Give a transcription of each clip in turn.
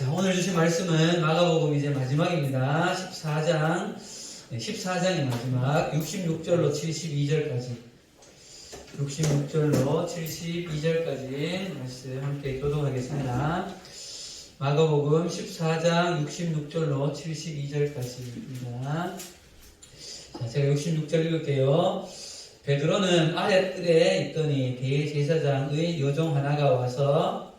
자, 오늘 주신 말씀은 마가복음 이제 마지막입니다. 14장이 마지막 66절로 72절까지 66절로 72절까지 말씀 함께 교독하겠습니다. 마가복음 14장 66절로 72절까지입니다. 자, 제가 66절 읽을게요. 베드로는 아랫뜰에 있더니 대제사장의 여종 하나가 와서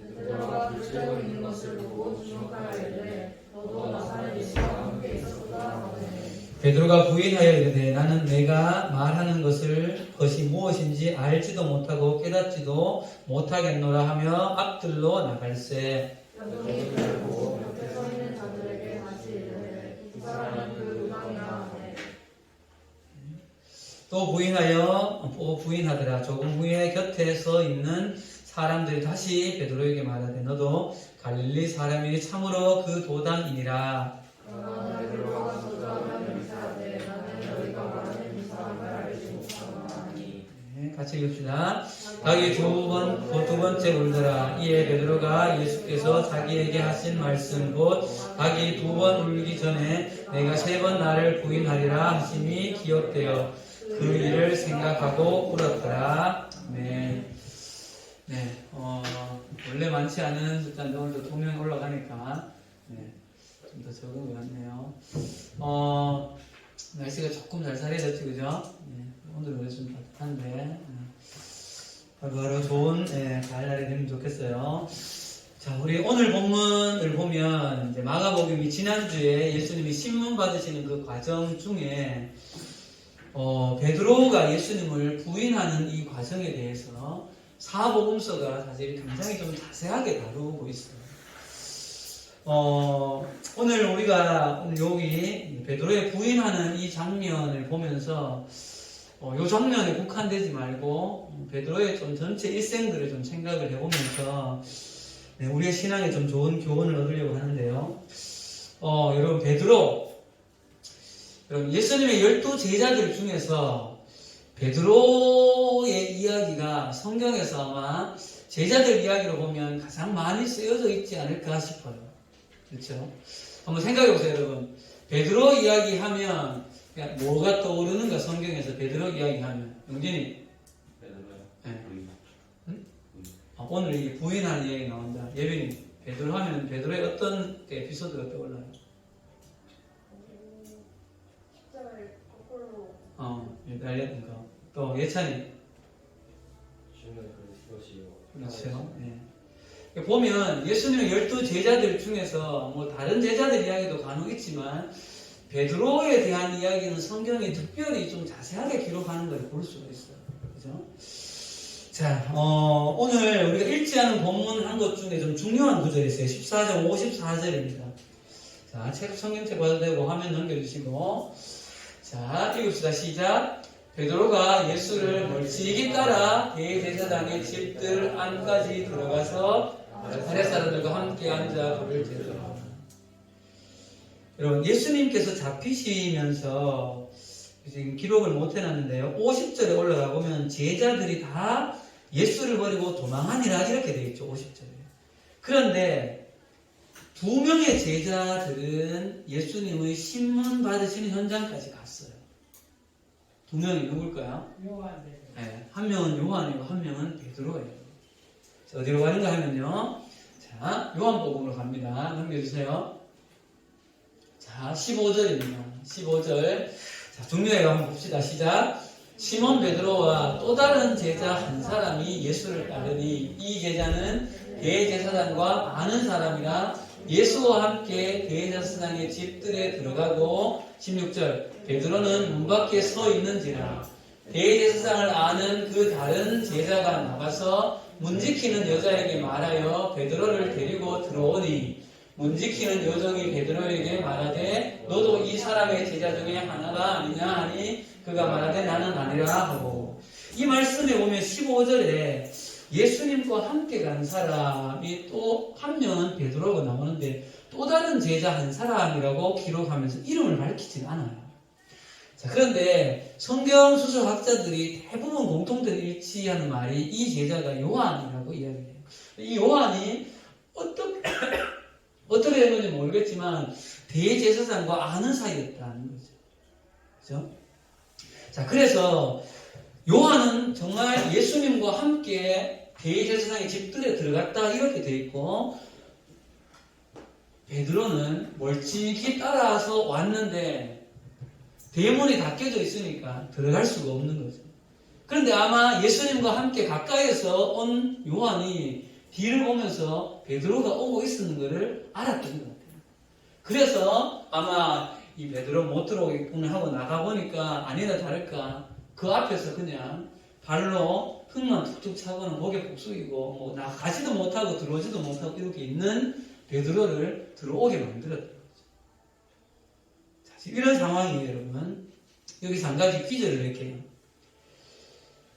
베드로가 불쬐고 있는 것을 보고 주목하여 이르되 너도 나사렛 예수와 함께 있었구나 하매 베드로가 부인하여 이르되 나는 내가 말하는 것이 무엇인지 알지도 못하고 깨닫지도 못하겠노라 하며 앞들로 나갈새. 여종이 보고 옆에 서 있는 자들에게 다시 이르되 이 사람은 그 음악이라 하매 또 부인하더라. 조금 후에 곁에 서 있는 사람들이 다시 베드로에게 말하되 너도 갈릴리 사람이니 참으로 그 도당이니라. 그러나 베드로가 주저하며 맹세하되 나는 너희가 말하는 이 사람을 알지 못하노니 같이 읽읍시다. 자기 두 번째 울더라. 이에 베드로가 예수께서 자기에게 하신 말씀 곧 자기 두 번 울기 전에 내가 세 번 나를 부인하리라 하심이 기억되어 그 일을 생각하고 울었더라. 원래 많지 않은 숫자인데 오늘도 2명 올라가니까 좀 더 적은 것 같네요. 날씨가 조금 날살해졌지, 그죠? 오늘은 원래 좀 따뜻한데 바로 좋은 가을 날이 되면 좋겠어요. 자, 우리 오늘 본문을 보면 이제 마가복음이 지난주에 예수님이 신문 받으시는 그 과정 중에 베드로가 예수님을 부인하는 이 과정에 대해서 사복음서가 사실 굉장히 좀 자세하게 다루고 있어요. 오늘 우리가 여기 베드로의 부인하는 이 장면을 보면서 이 장면에 국한되지 말고 베드로의 좀 전체 일생들을 좀 생각을 해보면서 우리의 신앙에 좀 좋은 교훈을 얻으려고 하는데요. 여러분 예수님의 12 제자들 중에서 베드로의 이야기가 성경에서 아마 제자들 이야기로 보면 가장 많이 쓰여져 있지 않을까 싶어요. 그렇죠? 한번 생각해 보세요, 여러분. 베드로 이야기하면 뭐가 떠오르는가? 성경에서 베드로 이야기하면 영진이. 베드로요? 네. 부인. 오늘 이 부인하는 이야기 나온다. 예빈이. 베드로 하면 베드로의 어떤 에피소드가 떠올라요? 십자가를 거꾸로 날렸던 거. 또 예찬이. 주는 그것이요. 그렇죠. 보면 예수님의 12 제자들 중에서 뭐 다른 제자들 이야기도 간혹 있지만 베드로에 대한 이야기는 성경이 특별히 좀 자세하게 기록하는 걸 볼 수가 있어요. 그죠? 자, 오늘 우리가 읽지 않은 본문 한 것 중에 좀 중요한 구절이 있어요. 14장 54절입니다. 자, 성경책 봐도 되고 화면 넘겨주시고 자, 읽읍시다. 시작. 베드로가 예수를 멀찍이 따라 대제사장의 집들 안까지 들어가서 아랫사람들과 함께 앉아 불을 지르더라. 여러분, 예수님께서 잡히시면서 지금 기록을 못 해놨는데요. 50절에 올라가 보면 제자들이 다 예수를 버리고 도망하니라 이렇게 되어 있죠. 50절에. 그런데 2명의 제자들은 예수님의 신문 받으시는 현장까지 갔어요. 2명이 누굴까요? 요한 한 명은 요한이고 한 명은 베드로예요. 자, 어디로 가는가 하면요. 자, 요한복음으로 갑니다. 넘겨주세요. 자, 15절입니다. 15절. 자, 중요해요. 한번 봅시다. 시작. 시몬 베드로와 또 다른 제자 한 사람이 예수를 따르니 이 제자는 대제사장과 아는 사람이라 예수와 함께 대제사장의 집들에 들어가고 16절. 베드로는 문 밖에 서 있는지라 대제사장을 아는 그 다른 제자가 나가서 문 지키는 여자에게 말하여 베드로를 데리고 들어오니 문 지키는 여종이 베드로에게 말하되 너도 이 사람의 제자 중에 하나가 아니냐 하니 그가 말하되 나는 아니라 하고 이 말씀에 보면 15절에 예수님과 함께 간 사람이 또 한 명은 베드로가 나오는데 또 다른 제자 한 사람이라고 기록하면서 이름을 밝히진 않아요. 자, 그런데 성경 수석학자들이 대부분 공통된 일치하는 말이 이 제자가 요한이라고 이야기해요. 이 요한이 어떻게 된 건지 모르겠지만 대제사장과 아는 사이였다는 거죠. 그죠? 자, 그래서 요한은 정말 예수님과 함께 대제사장의 집들에 들어갔다 이렇게 돼 있고, 베드로는 멀찍이 따라서 왔는데 대문이 닫혀져 있으니까 들어갈 수가 없는 거죠. 그런데 아마 예수님과 함께 가까이에서 온 요한이 뒤를 보면서 베드로가 오고 있었는 것을 알았던 것 같아요. 그래서 아마 이 베드로 못 들어오겠구나 하고 나가보니까 아니나 다를까 그 앞에서 그냥 발로 흙만 툭툭 차고는 고개 푹 숙이고 뭐 나가지도 못하고 들어오지도 못하고 이렇게 있는 베드로를 들어오게 만들었던 거죠. 자, 지금 이런 상황이에요, 여러분. 여기서 한 가지 퀴즈를 낼게요.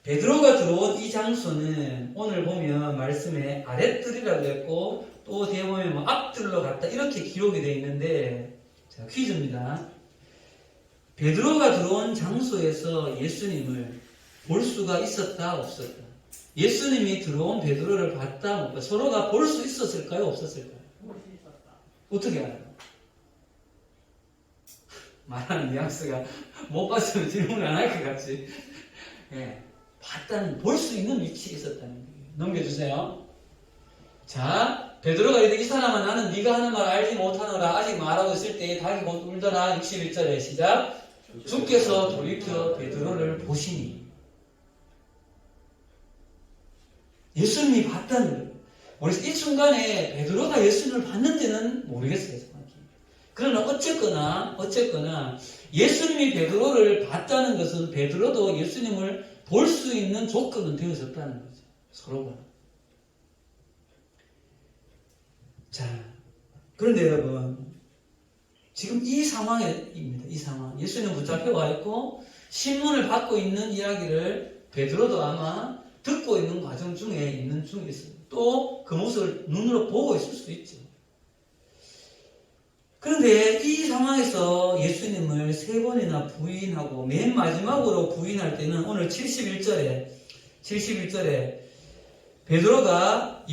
베드로가 들어온 이 장소는 오늘 보면 말씀에 아랫뜰이라고 했고 또 뒤에 보면 뭐 앞뜰로 갔다 이렇게 기록이 되어 있는데, 자, 퀴즈입니다. 베드로가 들어온 장소에서 예수님을 볼 수가 있었다 없었다? 예수님이 들어온 베드로를 봤다 못 봤다? 서로가 볼 수 있었을까요 없었을까요? 볼 수 있었다. 어떻게 알아요? 말하는 뉘앙스가 못 봤으면 질문을 안 할 것 같지. 예, 봤다는, 볼 수 있는 위치에 있었다는 거예요. 넘겨주세요. 자, 베드로가 이르되 이 사람아 나는 네가 하는 말 알지 못하노라. 아직 말하고 있을 때에 닭이 곧 울더라. 61절에 시작. 주께서 돌이켜 베드로를 보시니. 예수님이 봤다는 거예요. 우리 이 순간에 베드로가 예수님을 봤는지는 모르겠어요, 정확히. 그러나 어쨌거나 예수님이 베드로를 봤다는 것은 베드로도 예수님을 볼 수 있는 조건은 되어졌다는 거죠. 서로가. 자, 그런데 여러분, 지금 이 상황입니다. 이 상황. 예수님 붙잡혀 와 있고 신문을 받고 있는 이야기를 베드로도 아마 듣고 있는 과정 중에 있어요. 또 그 모습을 눈으로 보고 있을 수도 있죠. 그런데 이 상황에서 예수님을 3번이나 부인하고 맨 마지막으로 부인할 때는 오늘 71절에 베드로가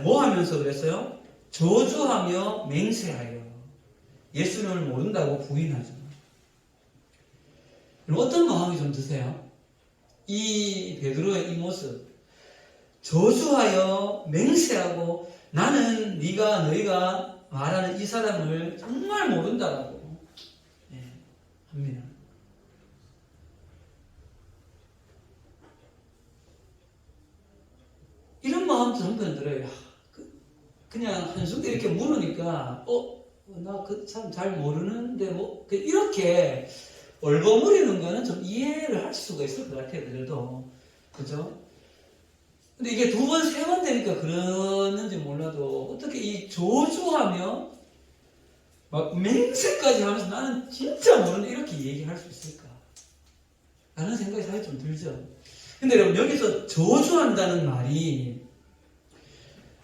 뭐 하면서 그랬어요? 저주하며 맹세하여 예수님을 모른다고 부인하죠. 그럼 어떤 마음이 좀 드세요? 이 베드로의 이 모습, 저주하여 맹세하고 나는 너희가 말하는 이 사람을 정말 모른다라고 합니다. 이런 마음도 한편 들어요. 그냥 한순간 이렇게 물으니까 나 그 참 잘 모르는데 뭐 이렇게 얼버무리는 거는 좀 이해를 할 수가 있을 것 같아요. 그래도 그죠? 근데 이게 2번, 3번 되니까 그러는지 몰라도 어떻게 이 저주하며 막 맹세까지 하면서 나는 진짜 모르는데 이렇게 얘기할 수 있을까? 라는 생각이 사실 좀 들죠. 근데 여러분 여기서 저주한다는 말이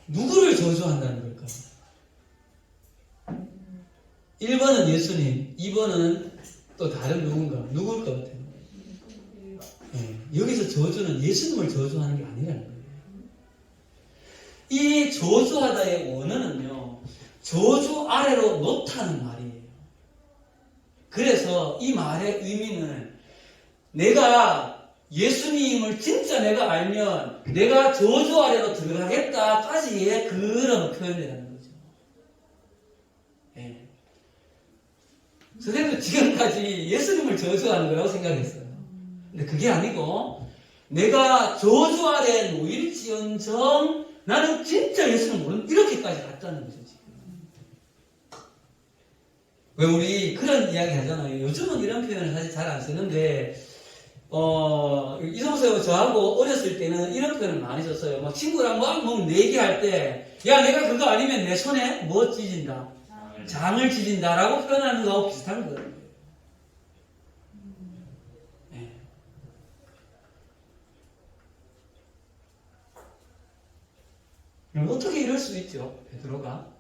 누구를 저주한다는 걸까? 1번은 예수님, 2번은 또 다른 누구일 것 같아요? 여기서 저주는 예수님을 저주하는 게 아니라는 거예요. 이 저주하다의 원어는요, 저주 아래로 놓다는 말이에요. 그래서 이 말의 의미는 내가 예수님을 진짜 내가 알면 내가 저주 아래로 들어가겠다까지의 그런 표현이라는 거죠. 예. 선생님도 지금까지 예수님을 저주하는 거라고 생각했어요. 근데 그게 아니고 내가 저주 아래 놓일지언정 나는 진짜 예수를 모르는 이렇게까지 갔다는 거죠. 지금. 왜 우리 그런 이야기 하잖아요. 요즘은 이런 표현을 사실 잘 안 쓰는데 이성수하고 저하고 어렸을 때는 이런 표현을 많이 썼어요. 막 친구랑 막 내기할 때 야 내가 그거 아니면 내 손에 뭐 찢은다? 장을 찢은다라고 표현하는 거하고 비슷한 거예요. 네. 그럼 어떻게 이럴 수 있죠? 베드로가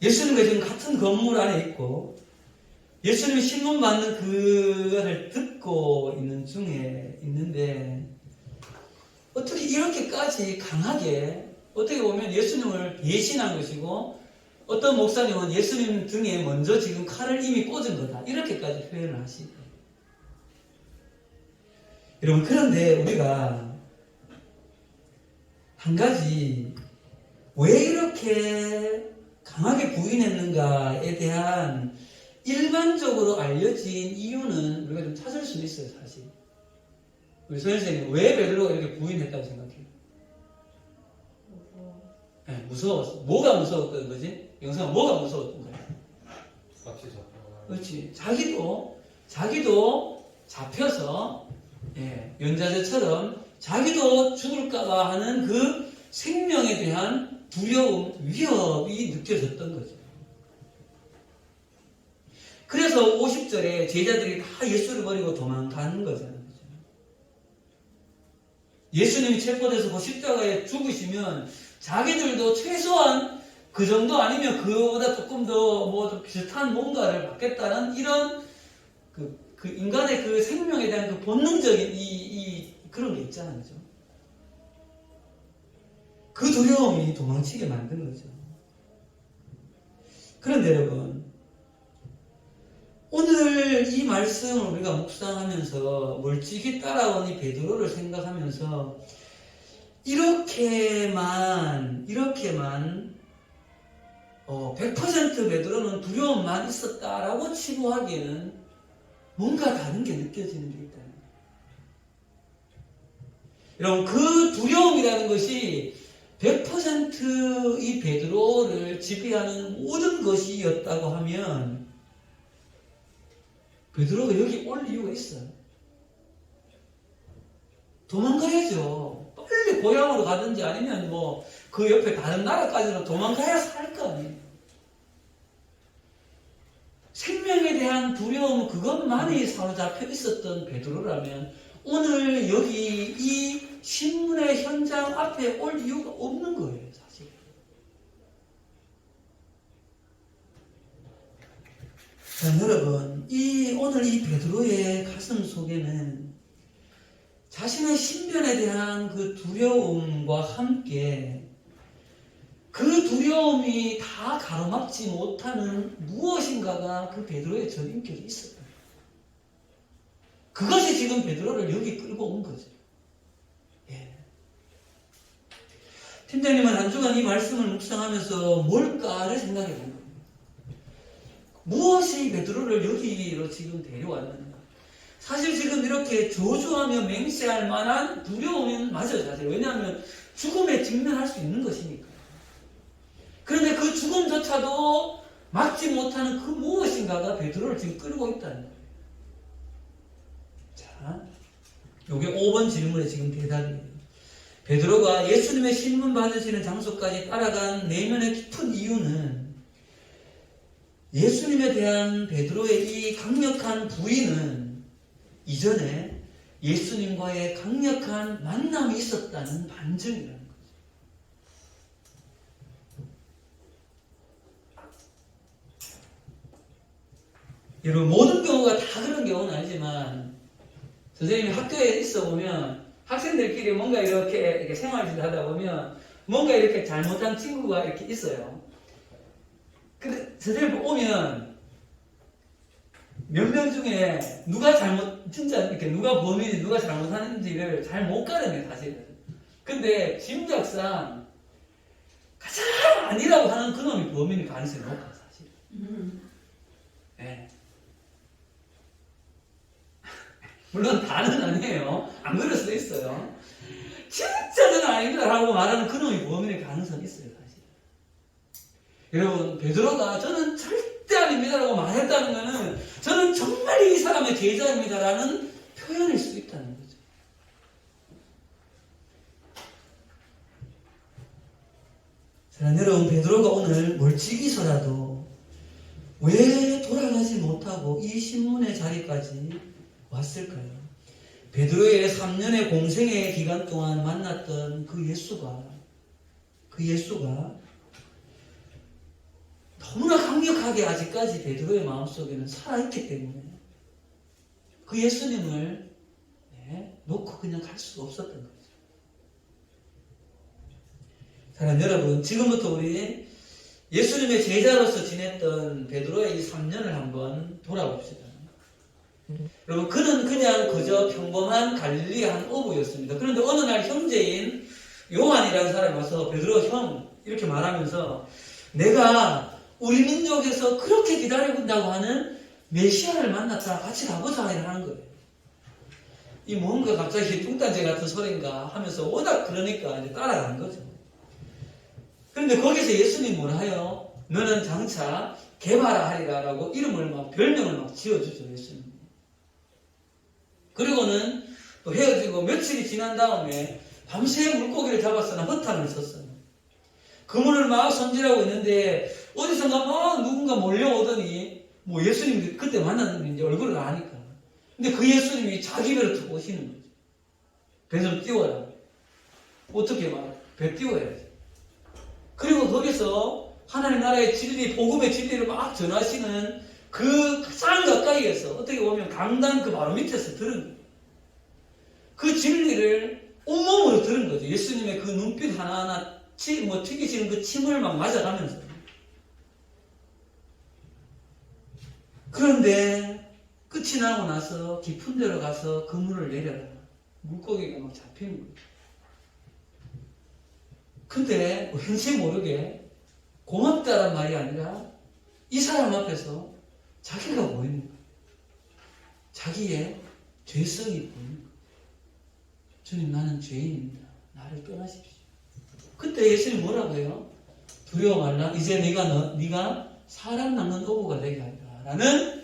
예수님과 지금 같은 건물 안에 있고 예수님이 신문 받는 그거를 듣고 있는 중에 있는데 어떻게 이렇게까지 강하게 어떻게 보면 예수님을 배신한 것이고 어떤 목사님은 예수님 등에 먼저 지금 칼을 이미 꽂은 거다. 이렇게까지 표현을 하시고. 여러분, 그런데 우리가 한 가지 왜 이렇게 강하게 부인했는가에 대한 일반적으로 알려진 이유는 우리가 좀 찾을 수 있어요, 사실. 우리 선생님이 왜 베드로가 이렇게 부인했다고 생각해요? 네, 무서웠어. 뭐가 무서웠던 거지? 영상은 뭐가 무서웠던 거야? 같이 잡혀가. 그렇지. 자기도 잡혀서, 예, 연자제처럼 자기도 죽을까봐 하는 그 생명에 대한 두려움, 위협이 느껴졌던 거죠. 그래서 50절에 제자들이 다 예수를 버리고 도망가는 거잖아요. 예수님이 체포돼서 그 십자가에 죽으시면 자기들도 최소한 그 정도 아니면 그거보다 조금 더 뭐 좀 비슷한 뭔가를 받겠다는 이런 그 인간의 그 생명에 대한 그 본능적인 그런 게 있잖아요. 그죠? 그 두려움이 도망치게 만든 거죠. 그런데 여러분, 오늘 이 말씀을 우리가 묵상하면서 멀찍이 따라온 이 베드로를 생각하면서 이렇게만 100% 베드로는 두려움만 있었다라고 치부하기에는 뭔가 다른 게 느껴지는 게 있다. 여러분, 그 두려움이라는 것이 100% 이 베드로를 지배하는 모든 것이었다고 하면 베드로가 여기 올 이유가 있어요. 도망가야죠. 빨리 고향으로 가든지 아니면 뭐 그 옆에 다른 나라까지는 도망가야 살 거 아니에요. 생명에 대한 두려움 그것만이 사로잡혀 있었던 베드로라면 오늘 여기 이 신문의 현장 앞에 올 이유가 없는 거예요, 사실. 자, 여러분, 오늘 이 베드로의 가슴 속에는 자신의 신변에 대한 그 두려움과 함께 그 두려움이 다 가로막지 못하는 무엇인가가 그 베드로의 전인격에 있었다. 그것이 지금 베드로를 여기 끌고 온 거죠. 예. 팀장님은 한 주간 이 말씀을 묵상하면서 뭘까를 생각해 본 겁니다. 무엇이 베드로를 여기로 지금 데려왔는가? 사실 지금 이렇게 저주하며 맹세할 만한 두려움은 맞아요, 사실. 왜냐하면 죽음에 직면할 수 있는 것이니까. 그런데 그 죽음조차도 막지 못하는 그 무엇인가가 베드로를 지금 끌고 있다는 거예요. 자, 요게 5번 질문의 지금 대답이에요. 베드로가 예수님의 신문 받으시는 장소까지 따라간 내면의 깊은 이유는 예수님에 대한 베드로의 이 강력한 부인은 이전에 예수님과의 강력한 만남이 있었다는 반증이라는 거죠. 여러분, 모든 경우가 다 그런 경우는 아니지만 선생님이 학교에 있어 보면 학생들끼리 뭔가 이렇게 생활지도 하다 보면 뭔가 이렇게 잘못한 친구가 이렇게 있어요. 근데 선생님 오면 몇 명 중에 누가 진짜 이렇게 누가 범인인지 누가 잘못하는지를 잘 못 가르네, 사실은. 근데 짐작상 가장 아니라고 하는 그놈이 범인일 가능성이 높아, 사실. 네. 물론 다는 아니에요. 안 그럴 수도 있어요. 진짜 저는 아닙니다 라고 말하는 그놈이 범인일 가능성이 있어요, 사실. 여러분, 베드로가 저는 절대 아닙니다라고 말했다는 것은 저는 정말 이 사람의 제자입니다라는 표현일 수 있다는 거죠. 자, 여러분, 베드로가 오늘 멀찍이서라도 왜 돌아가지 못하고 이 신문의 자리까지 왔을까요? 베드로의 3년의 공생의 기간 동안 만났던 그 예수가 너무나 강력하게 아직까지 베드로의 마음속에는 살아있기 때문에 그 예수님을 놓고 그냥 갈 수가 없었던 거죠. 사랑하는 여러분, 지금부터 우리 예수님의 제자로서 지냈던 베드로의 이 3년을 한번 돌아봅시다. 여러분, 그는 그냥 그저 평범한 갈릴리 한 어부였습니다. 그런데 어느 날 형제인 요한이라는 사람이 와서 베드로 형 이렇게 말하면서 내가 우리 민족에서 그렇게 기다리고 있다고 하는 메시아를 만났다. 같이 가보자 하는 거예요. 이 뭔가 갑자기 뚱딴지 같은 소린가 하면서 워낙 그러니까 이제 따라간 거죠. 그런데 거기서 예수님이 뭐라 해요? 너는 장차 개바라 하리라라고 이름을 막 별명을 막 지어주죠, 예수님. 그리고는 또 헤어지고 며칠이 지난 다음에 밤새 물고기를 잡았으나 허탕을 쳤어요. 그물을 막 손질하고 있는데 어디선가 막 누군가 몰려오더니 뭐 예수님이 그때 만났는데 이제 얼굴을 아니까. 근데 그 예수님이 자기 배를 타고 오시는 거죠. 배 좀 띄워라. 어떻게 말해? 배 띄워야지. 그리고 거기서 하나님 나라의 진리, 복음의 진리를 막 전하시는 그 가장 가까이에서 어떻게 보면 강단 그 바로 밑에서 들은 거예요. 그 진리를 온몸으로 들은 거죠. 예수님의 그 눈빛 하나하나 튀기시는 그 침을 막 맞아가면서. 그런데 끝이 나고 나서 깊은 데로 가서 그물을 내려라. 물고기가 막 잡히는 거예요. 근데 왠지 모르게 고맙다란 말이 아니라 이 사람 앞에서 자기가 보이는 거예요. 자기의 죄성이 보이는 거예요. 주님, 나는 죄인입니다. 나를 떠나십시오. 그때 예수님 뭐라고 해요? 두려워 말라. 이제 네가 사람 낚는 어부가 되게 하리라. 라는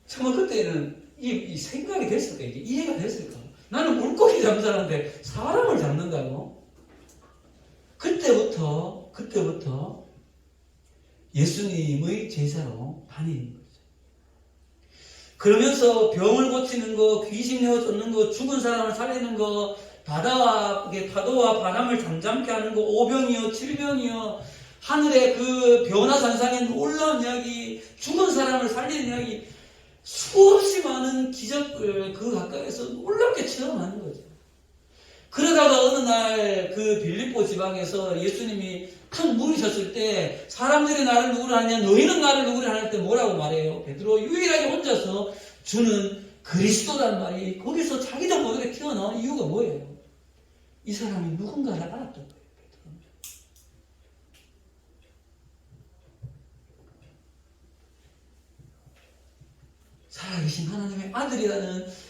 정말 그때는 이 생각이 됐을까? 이게 이해가 됐을까? 나는 물고기 잡는 사람인데 사람을 잡는다고? 그때부터 예수님의 제자로 다니는 거죠. 그러면서 병을 고치는 거, 귀신 내어 쫓는 거, 죽은 사람을 살리는 거, 파도와 바람을 잠잠케 하는 거, 오병이요, 칠병이요, 하늘의 그 변화산상의 놀라운 이야기, 죽은 사람을 살리는 이야기, 수없이 많은 기적을 그 가까이에서 놀랍게 체험하는 거죠. 그러다가 어느 날 그 빌립보 지방에서 예수님이 큰 물이 섰을 때 사람들이 나를 누구를 하냐, 너희는 나를 누구를 하냐 할 때 뭐라고 말해요? 베드로 유일하게 혼자서 주는 그리스도란 말이 거기서 자기도 모르게 튀어나온 이유가 뭐예요? 이 사람이 누군가를 알았던 거예요. 베드로는. 살아계신 하나님의 아들이라는,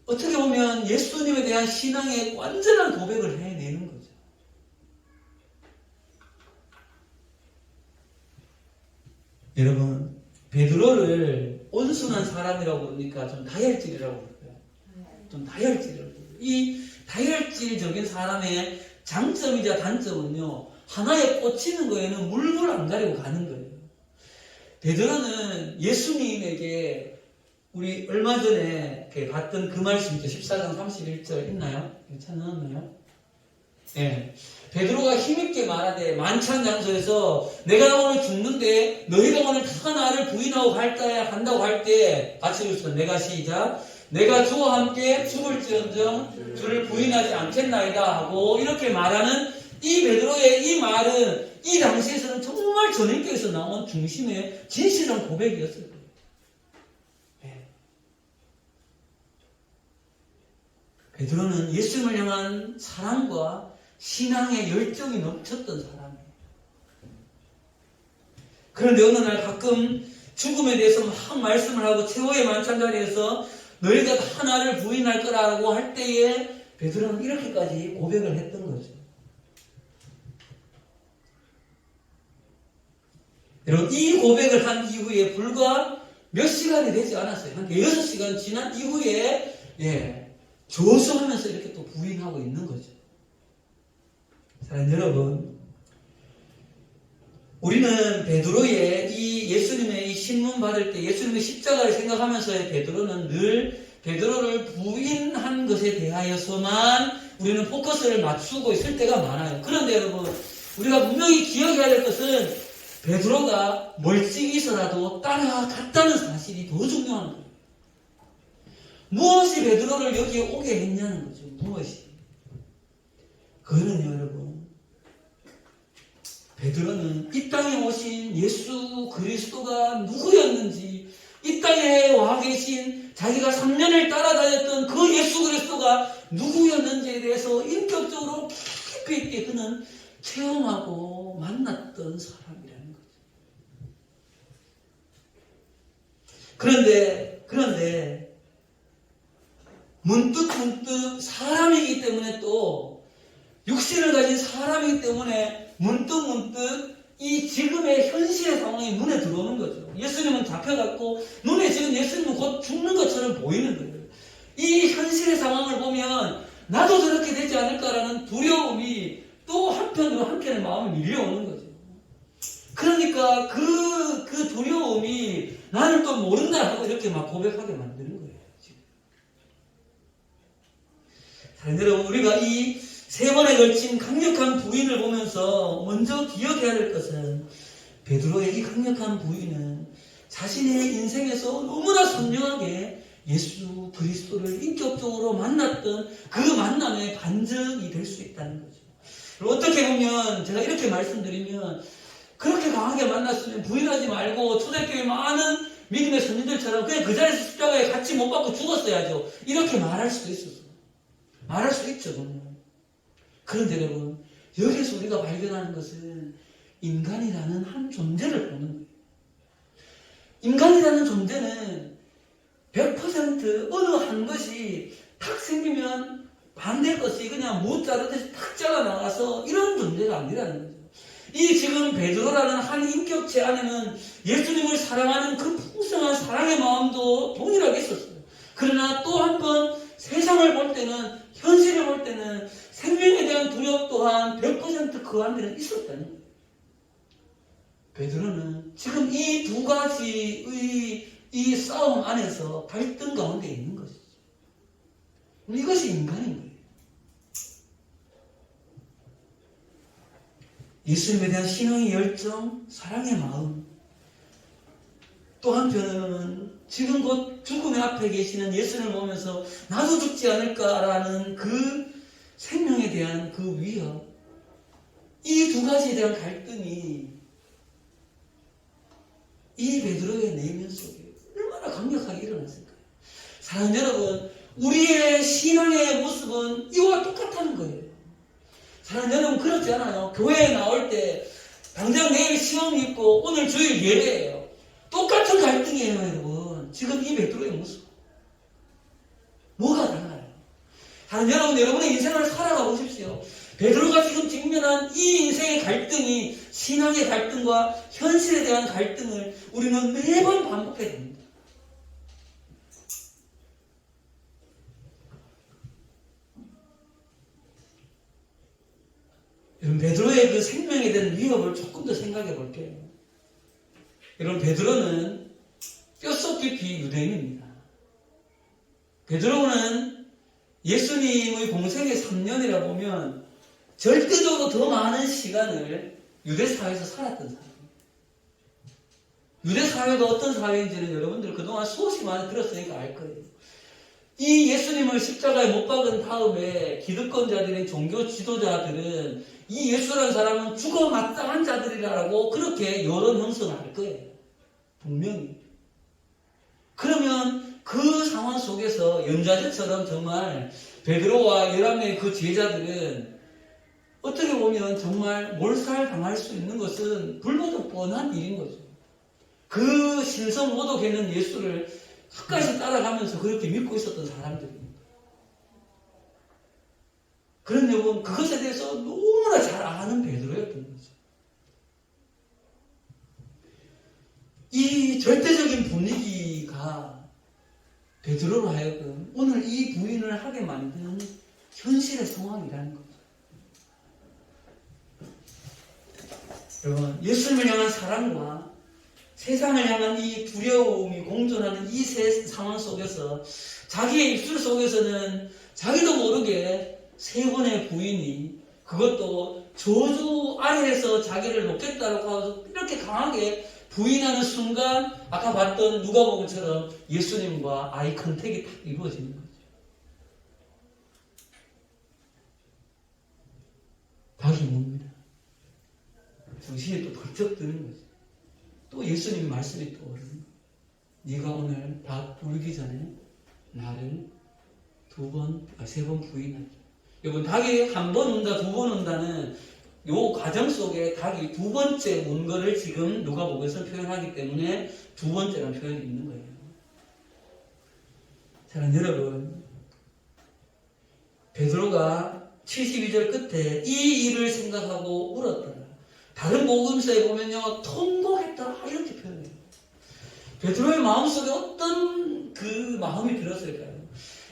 어떻게 보면 예수님에 대한 신앙의 완전한 고백을 해내는 거죠. 여러분, 베드로를 온순한 사람이라고 그러니까 좀 다혈질이라고 그럴까요? 좀 다혈질이라고 그래요. 이 다혈질적인 사람의 장점이자 단점은요, 하나에 꽂히는 거에는 물불 안 가리고 가는 거예요. 베드로는 예수님에게 우리 얼마 전에 봤던 그 말씀이죠. 14장 31절 있나요? 괜찮았나요? 네. 베드로가 힘있게 말하되 만찬 장소에서 내가 오늘 죽는데 너희가 오늘 다 나를 부인하고 간다고 할 때 같이 읽읍시다. 내가 시작. 내가 주와 함께 죽을지언정 주를 부인하지 않겠나이다 하고 이렇게 말하는 이 베드로의 이 말은 이 당시에서는 정말 전인격에서 나온 중심의 진실한 고백이었을 거예요. 베드로는 예수님을 향한 사랑과 신앙의 열정이 넘쳤던 사람이에요. 그런데 어느 날 가끔 죽음에 대해서 막 말씀을 하고 최후의 만찬 자리에서 너희가 다 나를 부인할 거라고 할 때에 베드로는 이렇게까지 고백을 했던 거죠. 여러분, 이 고백을 한 이후에 불과 몇 시간이 되지 않았어요. 한 6시간 지난 이후에 조수하면서 이렇게 또 부인하고 있는 거죠. 사랑하는 여러분, 우리는 베드로의 이 예수님의 이 신문 받을 때 예수님의 십자가를 생각하면서의 베드로는 늘 베드로를 부인한 것에 대하여서만 우리는 포커스를 맞추고 있을 때가 많아요. 그런데 여러분, 우리가 분명히 기억해야 될 것은 베드로가 멀찍이서라도 따라갔다는 사실이 더 중요한 거예요. 무엇이 베드로를 여기에 오게 했냐는 거죠. 무엇이. 그거는요, 여러분. 베드로는 이 땅에 오신 예수 그리스도가 누구였는지, 이 땅에 와 계신 자기가 3년을 따라다녔던 그 예수 그리스도가 누구였는지에 대해서 인격적으로 깊이 있게 그는 체험하고 만났던 사람이라는 거죠. 그런데 문득 사람이기 때문에, 또 육신을 가진 사람이기 때문에 문득 이 지금의 현실의 상황이 눈에 들어오는 거죠. 예수님은 잡혀갔고 눈에 지금 예수님은 곧 죽는 것처럼 보이는 거예요. 이 현실의 상황을 보면 나도 저렇게 되지 않을까라는 두려움이 또 한편의 마음에 밀려오는 거죠. 그러니까 그 두려움이 나는 또 모른다 하고 이렇게 막 고백하게 만드는 거예요. 자, 여러분, 우리가 이 3번에 걸친 강력한 부인을 보면서 먼저 기억해야 될 것은, 베드로의 이 강력한 부인은 자신의 인생에서 너무나 선명하게 예수 그리스도를 인격적으로 만났던 그 만남의 반증이 될 수 있다는 거죠. 어떻게 보면 제가 이렇게 말씀드리면, 그렇게 강하게 만났으면 부인하지 말고 초대교회 많은 믿음의 선진들처럼 그냥 그 자리에서 십자가에 같이 못 박고 죽었어야죠, 이렇게 말할 수도 있었어. 말할 수 있죠, 그러면. 그런데 여러분, 여기서 우리가 발견하는 것은 인간이라는 한 존재를 보는 거예요. 인간이라는 존재는 100% 어느 한 것이 탁 생기면 반대 것이 그냥 못 자르듯이 탁 잘라나가서 이런 존재가 아니라는 거죠. 이 지금 베드로라는 한 인격체 안에는 예수님을 사랑하는 그 풍성한 사랑의 마음도 동일하게 있었어요. 그러나 또 한 번 세상을 볼 때는, 현실을 볼 때는 생명에 대한 두려움 또한 100% 그 안에는 있었다는 거예요. 베드로는 지금 이 두 가지의 이 싸움 안에서 갈등 가운데 있는 것이죠. 이것이 인간인 거예요. 예수님에 대한 신앙의 열정, 사랑의 마음, 또 한편으로는 지금 곧 죽음의 앞에 계시는 예수님을 보면서 나도 죽지 않을까라는 그 생명에 대한 그 위협, 이 두 가지에 대한 갈등이 이 베드로의 내면 속에 얼마나 강력하게 일어났을까요? 사랑하는 여러분, 우리의 신앙의 모습은 이와 똑같다는 거예요. 사랑하는 여러분, 그렇지 않아요? 교회에 나올 때 당장 내일 시험이 있고 오늘 주일 예배예요. 똑같은 갈등이에요, 여러분. 지금 이 베드로의 모습. 뭐가 달라요? 사랑하는 여러분, 여러분의 인생을 살아가 보십시오. 베드로가 지금 직면한 이 인생의 갈등이 신앙의 갈등과 현실에 대한 갈등을 우리는 매번 반복해야 됩니다. 여러분, 베드로의 그 생명에 대한 위협을 조금 더 생각해 볼게요. 여러분, 베드로는 뼛속 깊이 유대인입니다. 베드로는 예수님의 공생의 3년이라 보면 절대적으로 더 많은 시간을 유대사회에서 살았던 사람입니다. 유대사회가 어떤 사회인지는 여러분들 그동안 수없이 많이 들었으니까 알 거예요. 이 예수님을 십자가에 못 박은 다음에 기득권자들인 종교 지도자들은 이 예수라는 사람은 죽어 마땅한 자들이라고 그렇게 여론 형성을 할 거예요. 분명히. 그러면 그 상황 속에서 연좌제처럼 정말 베드로와 11명의 그 제자들은 어떻게 보면 정말 몰살당할 수 있는 것은 불보듯 뻔한 일인 거죠. 그 신성모독했는 예수를 끝까지 따라가면서 그렇게 믿고 있었던 사람들입니다. 그런 여러분, 그것에 대해서 너무나 잘 아는 베드로였던 거죠. 이 절대적인 분위기가 베드로로 하여금 오늘 이 부인을 하게 만드는 현실의 상황이라는 거죠. 여러분, 예수님을 향한 사랑과 세상을 향한 이 두려움이 공존하는 이 상황 속에서 자기의 입술 속에서는 자기도 모르게 3번의 부인이, 그것도 저주 아래에서 자기를 놓겠다고 하고 이렇게 강하게 부인하는 순간 아까 봤던 누가복음처럼 예수님과 아이 컨택이 딱 이루어지는 거죠. 박이 뭡니다. 정신이 또 벌쩍 드는 거죠. 또 예수님 말씀이 또 오르는 거예요. 네가 오늘 밥 부르기 전에 나를 세 번 부인하라. 여러분, 닭이 한 번 온다, 두 번 온다는 요 과정 속에 닭이 두 번째 온 거를 지금 누가복음에서 표현하기 때문에 두 번째라는 표현이 있는 거예요. 자, 여러분, 베드로가 72절 끝에 이 일을 생각하고 울었더라. 다른 복음서에 보면요, 통곡했다 이렇게 표현해요. 베드로의 마음속에 어떤 그 마음이 들었을까요?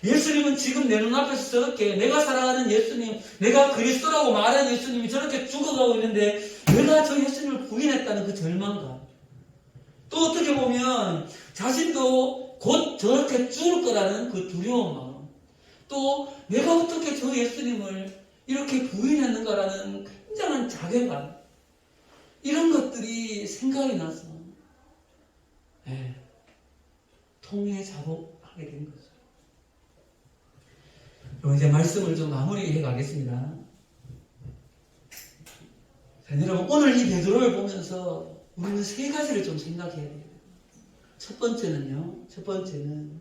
예수님은 지금 내 눈앞에서 저렇게 내가 사랑하는 예수님, 내가 그리스도라고 말하는 예수님이 저렇게 죽어가고 있는데 내가 저 예수님을 부인했다는 그 절망감, 또 어떻게 보면 자신도 곧 저렇게 죽을 거라는 그 두려운 마음, 또 내가 어떻게 저 예수님을 이렇게 부인했는가라는 굉장한 자괴감, 이런 것들이 생각이 나서 통에 자복하게 된 거죠. 그럼 이제 말씀을 좀 마무리해 가겠습니다. 자, 여러분, 오늘 이 베드로를 보면서 우리는 세 가지를 좀 생각해야 돼요. 첫 번째는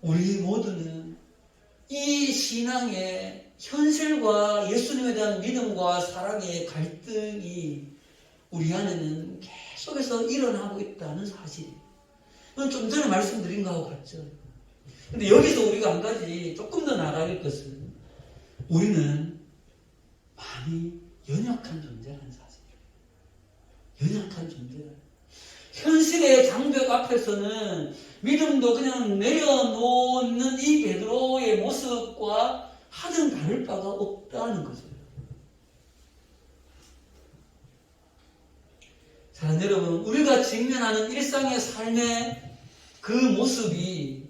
우리 모두는 이 신앙의 현실과 예수님에 대한 믿음과 사랑의 갈등이 우리 안에는 계속해서 일어나고 있다는 사실이에요. 이건 좀 전에 말씀드린 거하고 같죠. 근데 여기서 우리가 한 가지 조금 더 나아갈 것은 우리는 많이 연약한 존재라는 사실이에요. 연약한 존재라. 현실의 장벽 앞에서는 믿음도 그냥 내려놓는 이 베드로의 모습과 하등 다를 바가 없다는 거죠. 자, 여러분, 우리가 직면하는 일상의 삶의 그 모습이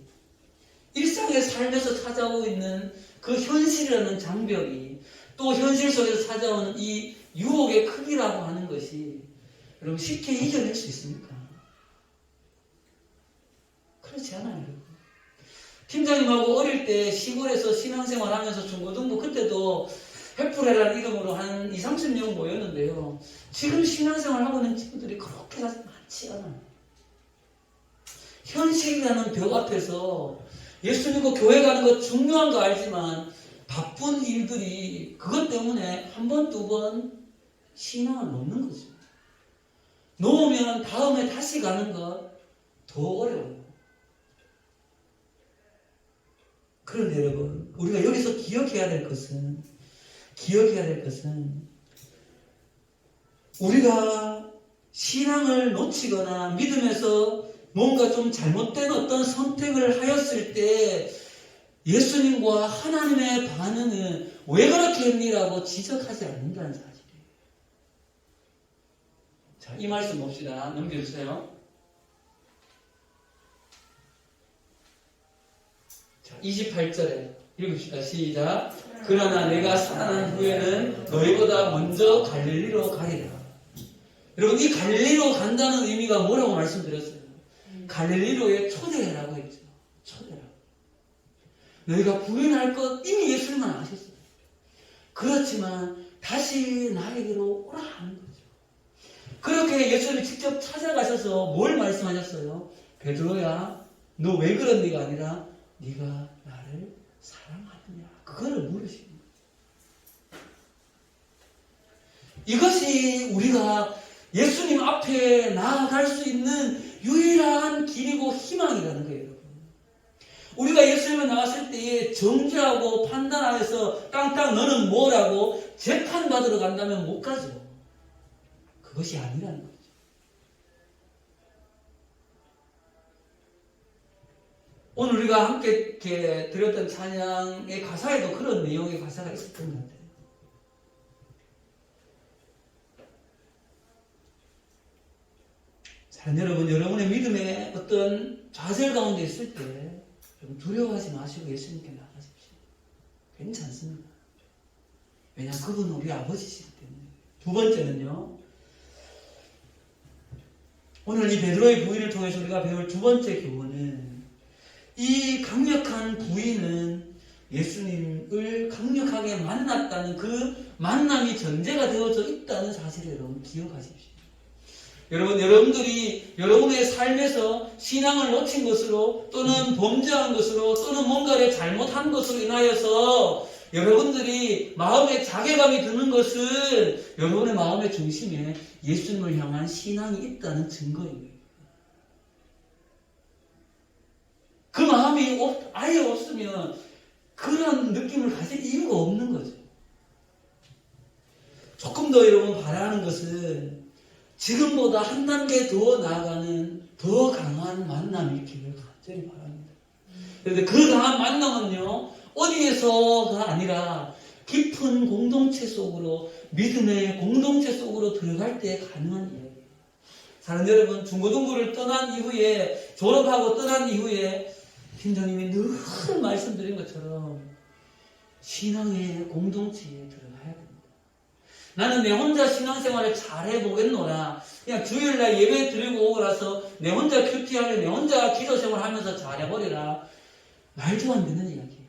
일상의 삶에서 찾아오고 있는 그 현실이라는 장벽이 또 현실 속에서 찾아오는 이 유혹의 크기라고 하는 것이 여러분 쉽게 이겨낼 수 있습니까? 그렇지 않아요, 여러분. 팀장님하고 어릴 때 시골에서 신앙생활 하면서 중고등부 그때도 회프레라는 이름으로 한 20, 30명 모였는데요. 지금 신앙생활 하고 있는 친구들이 그렇게 많지 않아요. 현실이라는 벽 앞에서 예수 믿고 교회 가는 거 중요한 거 알지만 바쁜 일들이 그것 때문에 한 번, 두 번 신앙을 놓는 거죠. 놓으면 다음에 다시 가는 거 더 어려워요. 그런데 여러분, 우리가 여기서 기억해야 될 것은 우리가 신앙을 놓치거나 믿음에서 뭔가 좀 잘못된 어떤 선택을 하였을 때 예수님과 하나님의 반응은 왜 그렇게 했니라고 지적하지 않는다는 사실이에요. 자, 이 말씀 봅시다. 넘겨주세요. 자, 28절에 읽읍시다. 시작. 그러나 내가 살아난 후에는 너희보다 먼저 갈릴리로 가리라. 여러분, 이 갈릴리로 간다는 의미가 뭐라고 말씀드렸어요? 갈릴리로에 초대라고 했죠. 초대라고. 너희가 부인할 것 이미 예수님만 아셨어요. 그렇지만 다시 나에게로 오라 하는 거죠. 그렇게 예수님이 직접 찾아가셔서 뭘 말씀하셨어요? 베드로야, 너 왜 그런니가 아니라 네가 나를 사랑하느냐. 그거를 물으시는 거예요. 이것이 우리가 예수님 앞에 나아갈 수 있는 유일한 길이고 희망이라는 거예요, 여러분. 우리가 예수님을 나갔을 때에 정죄하고 판단하여서 땅땅 너는 뭐라고 재판받으러 간다면 못 가죠. 그것이 아니라는 거죠. 오늘 우리가 함께 이렇게 드렸던 찬양의 가사에도 그런 내용의 가사가 있었던 것 같아요. 자, 여러분, 여러분의 믿음의 어떤 좌절 가운데 있을 때 두려워하지 마시고 예수님께 나가십시오. 괜찮습니다. 왜냐하면 그분은 우리 아버지시기 때문에. 두 번째는요, 오늘 이 베드로의 부인을 통해서 우리가 배울 두 번째 교훈은 이 강력한 부인은 예수님을 강력하게 만났다는 그 만남이 전제가 되어져 있다는 사실을 여러분 기억하십시오. 여러분들이 여러분의 삶에서 신앙을 놓친 것으로 또는 범죄한 것으로 또는 뭔가를 잘못한 것으로 인하여서 여러분들이 마음에 자괴감이 드는 것은 여러분의 마음의 중심에 예수님을 향한 신앙이 있다는 증거입니다. 그 마음이 아예 없으면 그런 느낌을 가질 이유가 없는 거죠. 조금 더 여러분 바라는 것은 지금보다 한 단계 더 나아가는 더 강한 만남이 있기를 간절히 바랍니다. 그런데 그 강한 만남은요, 어디에서가 아니라 깊은 공동체 속으로, 믿음의 공동체 속으로 들어갈 때 가능한 이야기예요. 사랑하는 여러분, 중고등부를 떠난 이후에, 졸업하고 떠난 이후에 팀장님이 늘 말씀드린 것처럼 신앙의 공동체에 들어가야 됩니다. 나는 내 혼자 신앙생활을 잘 해보겠노라. 그냥 주일날 예배 드리고 오고 나서 내 혼자 큐티하게 내 혼자 기도생활 하면서 잘해버리라. 말도 안 되는 이야기예요.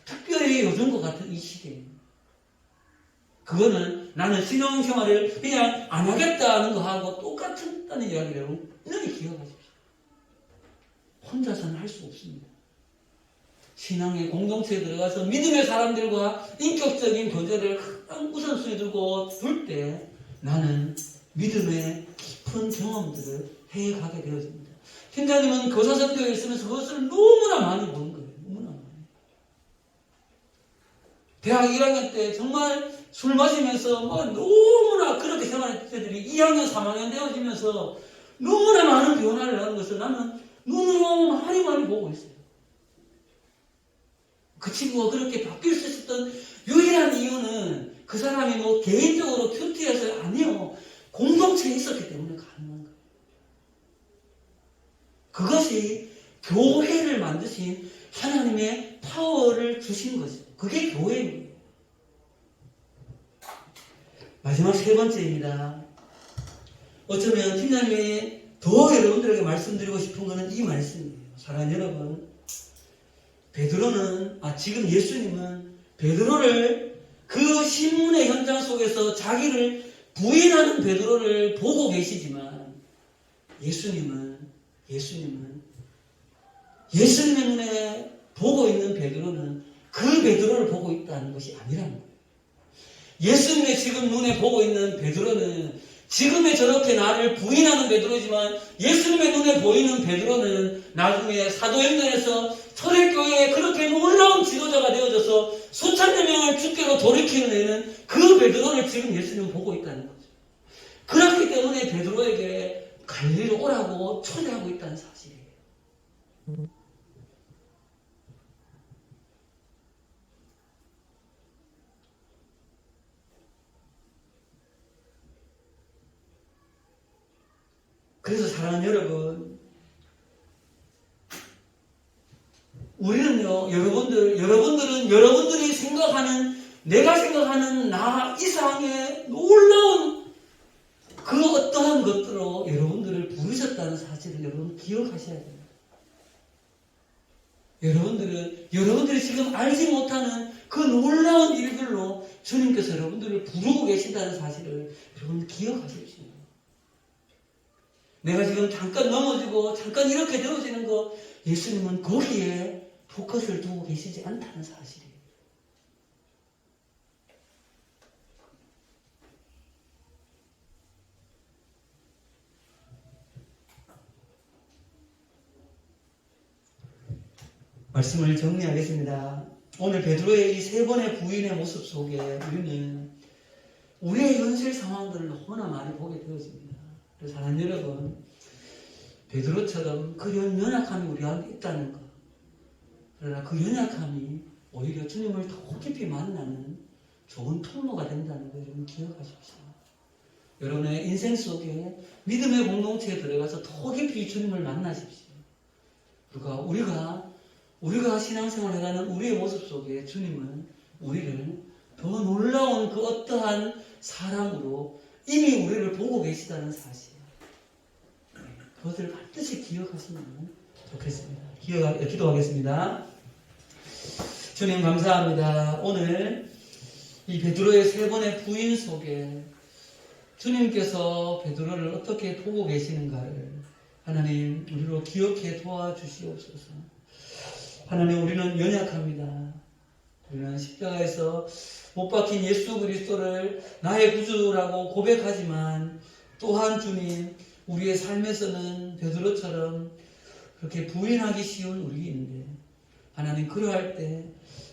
특별히 요즘과 같은 이 시대에 그거는 나는 신앙생활을 그냥 안 하겠다는 거하고 똑같다는 이야기를 여러분 분명히 기억하십시오. 혼자서는 할 수 없습니다. 신앙의 공동체에 들어가서 믿음의 사람들과 인격적인 교제를 우선순위 두고 둘 때 나는 믿음의 깊은 경험들을 해가게 되어집니다. 팀장님은 교사선교에 있으면서 그것을 너무나 많이 보는 거예요. 너무나 많이. 대학 1학년 때 정말 술 마시면서 너무나 그렇게 생활했던 때들이 2학년, 3학년 되어지면서 너무나 많은 변화를 하는 것을 나는 눈으로 많이 보고 있어요. 그 친구가 그렇게 바뀔 수 있었던 유일한 이유는 그 사람이 개인적으로 큐티해서 아니요. 공동체에 있었기 때문에 가능한 거예요. 그것이 교회를 만드신 하나님의 파워를 주신 거죠. 그게 교회입니다. 마지막 세 번째입니다. 어쩌면 팀장님이 더 여러분들에게 말씀드리고 싶은 것은 이 말씀이에요. 사랑하는 여러분, 지금 예수님은 베드로를 그 신문의 현장 속에서 자기를 부인하는 베드로를 보고 계시지만 예수님의 눈에 보고 있는 베드로는 그 베드로를 보고 있다는 것이 아니라는 거예요. 예수님의 지금 눈에 보고 있는 베드로는 지금의 저렇게 나를 부인하는 베드로지만 예수님의 눈에 보이는 베드로는 나중에 사도행전에서 초대교회에 그렇게 놀라운 지도자가 되어져서 수천여 명을 주께로 돌이키는 애는 그 베드로를 지금 예수님은 보고 있다는 거죠. 그렇기 때문에 베드로에게 갈릴리로 오라고 초대하고 있다는 사실이에요. 그래서 사랑하는 여러분, 우리는요, 여러분들은 여러분들이 생각하는, 내가 생각하는 나 이상의 놀라운 그 어떠한 것들로 여러분들을 부르셨다는 사실을 여러분 기억하셔야 됩니다. 여러분들이 지금 알지 못하는 그 놀라운 일들로 주님께서 여러분들을 부르고 계신다는 사실을 여러분 기억하십시오. 내가 지금 잠깐 넘어지고 잠깐 이렇게 되어지는 거 예수님은 거기에 포커스를 두고 계시지 않다는 사실이에요. 말씀을 정리하겠습니다. 오늘 베드로의 이 세 번의 부인의 모습 속에 우리는 우리의 현실 상황들을 너무나 많이 보게 되어집니다. 그래서 사랑하는 여러분, 베드로처럼 그런 연약함이 우리한테 있다는 것, 그러나 그 연약함이 오히려 주님을 더 깊이 만나는 좋은 통로가 된다는 걸 여러분 기억하십시오. 여러분의 인생 속에 믿음의 공동체에 들어가서 더 깊이 주님을 만나십시오. 그러니까 우리가 신앙생활을 해가는 우리의 모습 속에 주님은 우리를 더 놀라운 그 어떠한 사랑으로 이미 우리를 보고 계시다는 사실, 그것을 반드시 기억하시면 좋겠습니다. 기도하겠습니다. 주님 감사합니다. 오늘 이 베드로의 세 번의 부인 속에 주님께서 베드로를 어떻게 보고 계시는가를 하나님 우리로 기억해 도와주시옵소서. 하나님 우리는 연약합니다. 우리는 십자가에서 못 박힌 예수 그리스도를 나의 구주라고 고백하지만 또한 주님 우리의 삶에서는 베드로처럼 그렇게 부인하기 쉬운 우리인데 하나님 그러할 때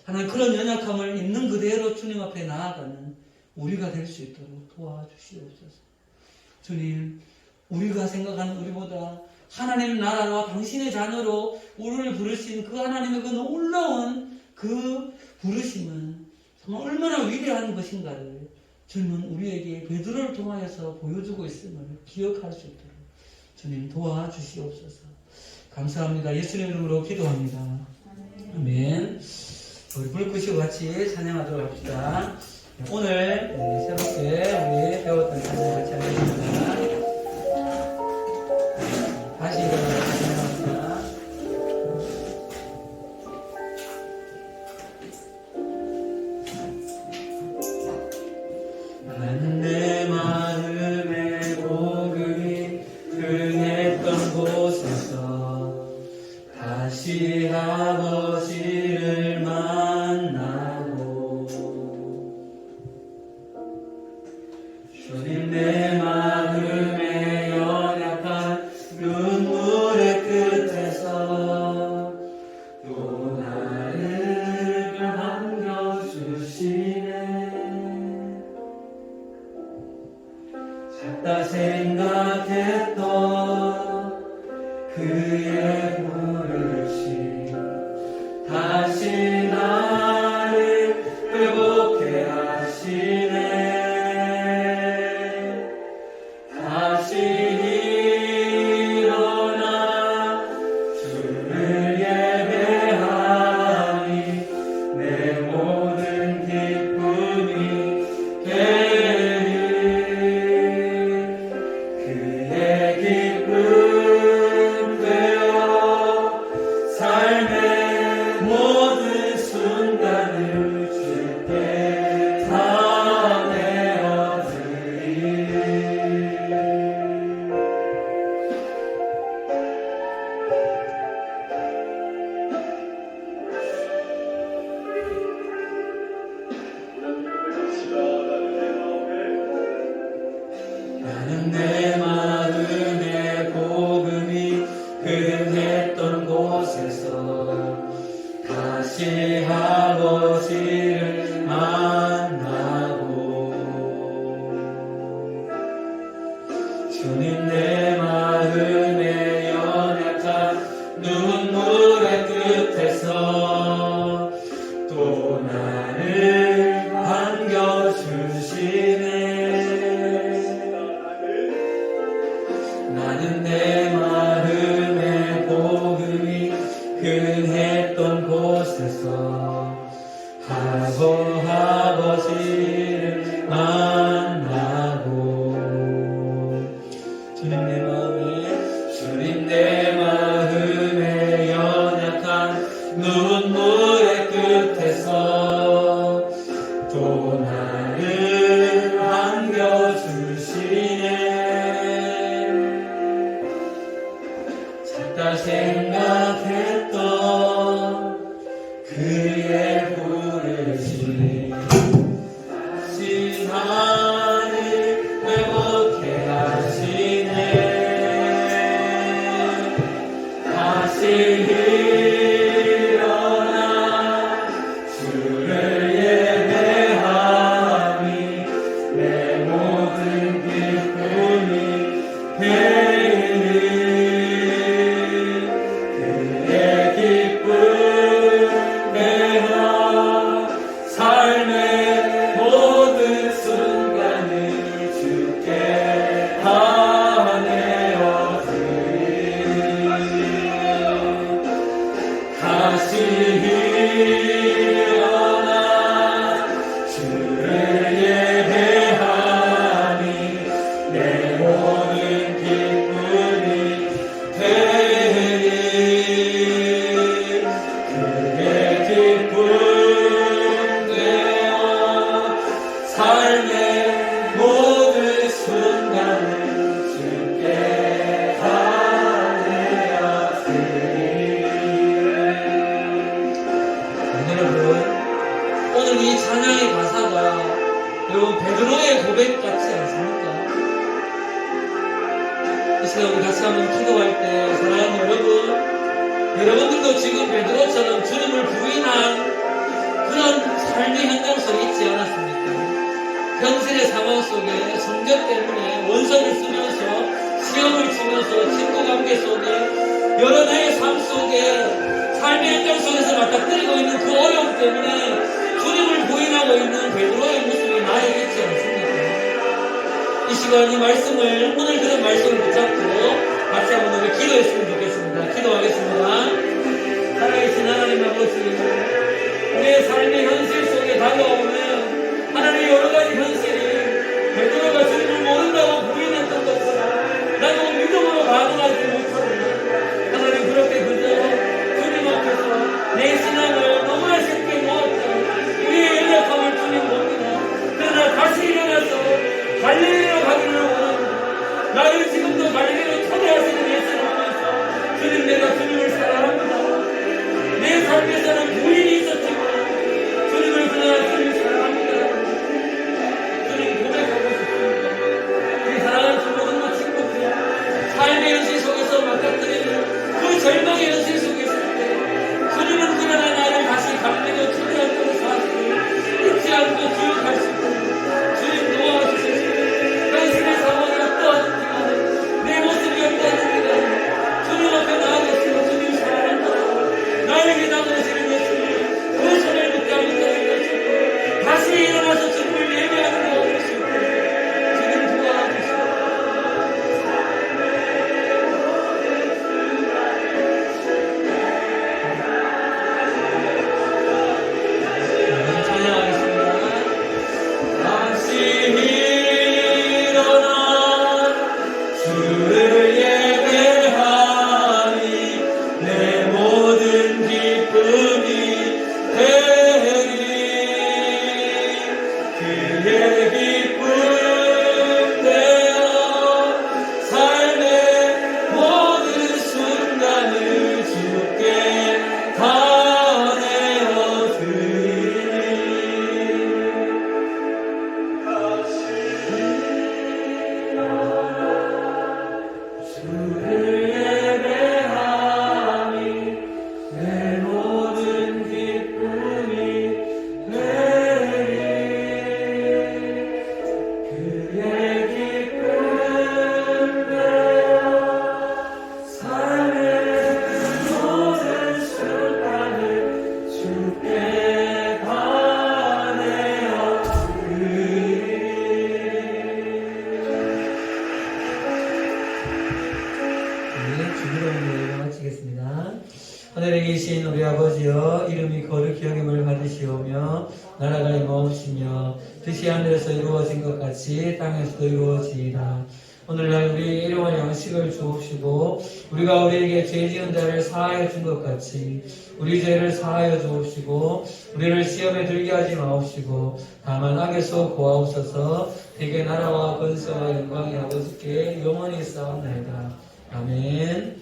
하나님 그런 연약함을 있는 그대로 주님 앞에 나아가는 우리가 될 수 있도록 도와주시옵소서. 주님 우리가 생각하는 우리보다 하나님 나라와 당신의 자녀로 우리를 부르신 그 하나님의 그 놀라운 그 부르심은 정말 얼마나 위대한 것인가를 주님은 우리에게 베드로를 통하여서 보여주고 있음을 기억할 수 있도록 주님 도와주시옵소서. 감사합니다. 예수님 이름으로 기도합니다. 아멘. 우리 불 끄시고 같이 찬양하도록 합시다. 오늘 새롭게 우리 배웠던 찬양 같이 하겠습니다. 다시 일어나서 찬양합니다. 나는 내 마음의 복음이 흥했던 곳에서 다시 아버지를 만나고 주님 내 마음의 연약한 눈물의 끝에서 또 나를 반겨주시네. 작다 생각했던 그의 부르심 다시 나를 회복해 하시네. 다시 일어나 주를 예배하니 내 모든 기쁨이 되리. 그의 기쁨 되어 삶의 모든 순간을 주께 다 내어드리리. 나는 내 마음의 복음이 흥했던 곳에서 다시 아버지를 만나고 주님 내 마음의 연약한 눈물의 끝에서 또 나를 반겨주시네. 나는 내 마음의 복음이 흥했던 곳에서 아버지를 만나고 주님 내 마음의 연약한 눈물의 끝에서 또 나를 반겨주시네. 작다 생각했던 그의 부르심 다시 나를 회복해 하시네. 다시 일어나 주를 예배하니 내 모든 기쁨이 되리. 그의 기쁨 내가 삶의 모든 순간을 주께 다 내어드리리. 다시 일어나 주를 예배하니 내 모든 길 베드로의 고백 같지 않습니까? 이 시간 우리 같이 한번 기도할 때 사랑하는 여러분들도 지금 베드로처럼 주님을 부인한 그런 삶의 현장 속에 있지 않았습니까? 현실의 상황 속에 성적 때문에 원서를 쓰면서 시험을 치면서 친구 관계 속에 여러 나의 삶 속에 삶의 현장 속에서 맞닥뜨리고 있는 그 어려움 때문에 주님을 부인하고 있는 베드로의 모습이 나에게 있지 않습니까? 이 시간 이 말씀을 오늘 들은 말씀을 붙잡고 같이 한번 우리 기도했으면 좋겠습니다. 기도하겠습니다. 살아계신 하나님 아버지, 우리의 삶의 현실 속에 다가오는 하나님의 여러 가지 현실이 베드로가 주님을 모른다고 부인했던 것처럼 나도 믿음으로 반응하지 못하고 하나님 그렇게 그저 주님 앞에서 내 신앙을 너무나 쉽게 놓았다. 우리의 연약함을 주님 봅니다. 그러나 다시 일어나서 갈릴리로 가기를 원합니다. 나를 지금도 갈릴리로 초대하시는 예수를 보면서 주님 내가 주님을 사랑합니다. 내 삶에서는 부인이 있었지만 주님을 그냥 주님 사랑합니다. 주님 고백하고 싶습니다. 우리 사랑하는 주님과 친구들 삶의 현실 속에서 맞닥뜨리는 그 절망의 현실 속에 있을 때 주님은 그러나 나를 다시 갈릴리로 초대한다는 사실을 잊지 않고 기억할 수 있도록 주님 도와주시옵소서. 현실의 상황이 어떠하든지 간에 내 모습이 어떠하든지 간에 주님 앞에 나아가시고 주님 사랑한다 나에게 나누시는 예수님 그 손을 붙잡는 자를 것이고 다시 일어나서 주님을 예배하는 것 것이고 주님 도와주시옵소서. 찬양하겠습니다. 다시 일어나 주를 예배하니 내 모든 기쁨이 되리. 그의 기쁨 되어 삶의 모든 순간을 주께 다 내어 드리니. 주를 예배하니 내 모든 기쁨이 되리. 그의 기쁨 되어 삶의 모든 순간을 주께 다 내어 드리니. 네, 주기도문을 마치겠습니다. 하늘에 계신 우리 아버지여, 이름이 거룩히 여김을 받으시오며 나라가 임하옵시며 뜻이 하늘에서 이루어진 것 같이 땅에서도 이루어지이다. 오늘날 우리 일용할 양식을 주옵시고 우리가 우리에게 죄 지은 자를 사하여 준 것 같이 우리 죄를 사하여 주옵시고 우리를 시험에 들게 하지 마옵시고 다만 악에서 구하옵소서. 대개 나라와 권세와 영광이 아버지께 영원히 쌓옵나이다. 아멘.